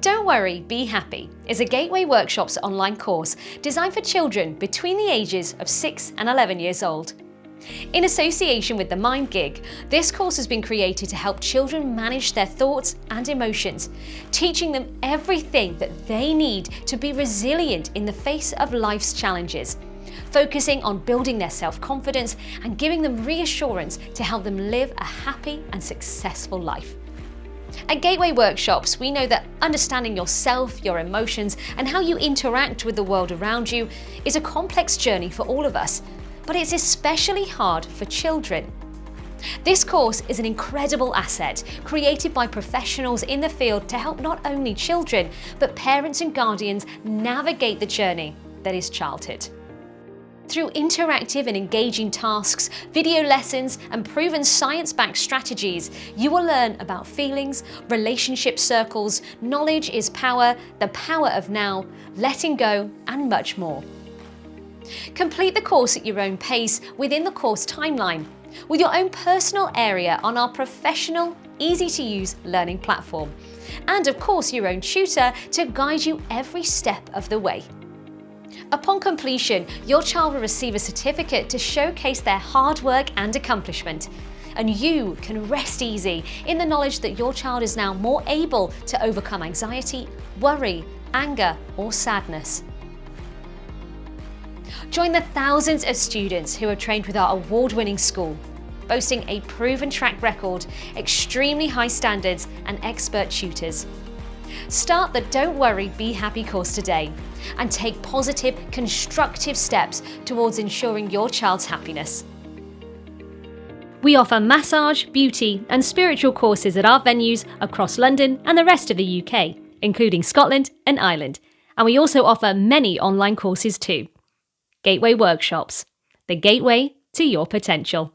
Don't Worry, Be Happy is a Gateway Workshops online course designed for children between the ages of 6 and 11 years old. In association with the Mind Gig, this course has been created to help children manage their thoughts and emotions, teaching them everything that they need to be resilient in the face of life's challenges, focusing on building their self-confidence and giving them reassurance to help them live a happy and successful life. At Gateway Workshops, we know that understanding yourself, your emotions, and how you interact with the world around you is a complex journey for all of us, but it's especially hard for children. This course is an incredible asset created by professionals in the field to help not only children, but parents and guardians navigate the journey that is childhood. Through interactive and engaging tasks, video lessons, and proven science-backed strategies, you will learn about feelings, relationship circles, knowledge is power, the power of now, letting go, and much more. Complete the course at your own pace within the course timeline, with your own personal area on our professional, easy-to-use learning platform, and of course your own tutor to guide you every step of the way. Upon completion, your child will receive a certificate to showcase their hard work and accomplishment, and you can rest easy in the knowledge that your child is now more able to overcome anxiety, worry, anger, or sadness. Join the thousands of students who have trained with our award-winning school, boasting a proven track record, extremely high standards, and expert tutors. Start the Don't Worry, Be Happy course today and take positive, constructive steps towards ensuring your child's happiness. We offer massage, beauty, and spiritual courses at our venues across London and the rest of the UK, including Scotland and Ireland, and we also offer many online courses too. Gateway Workshops, the gateway to your potential.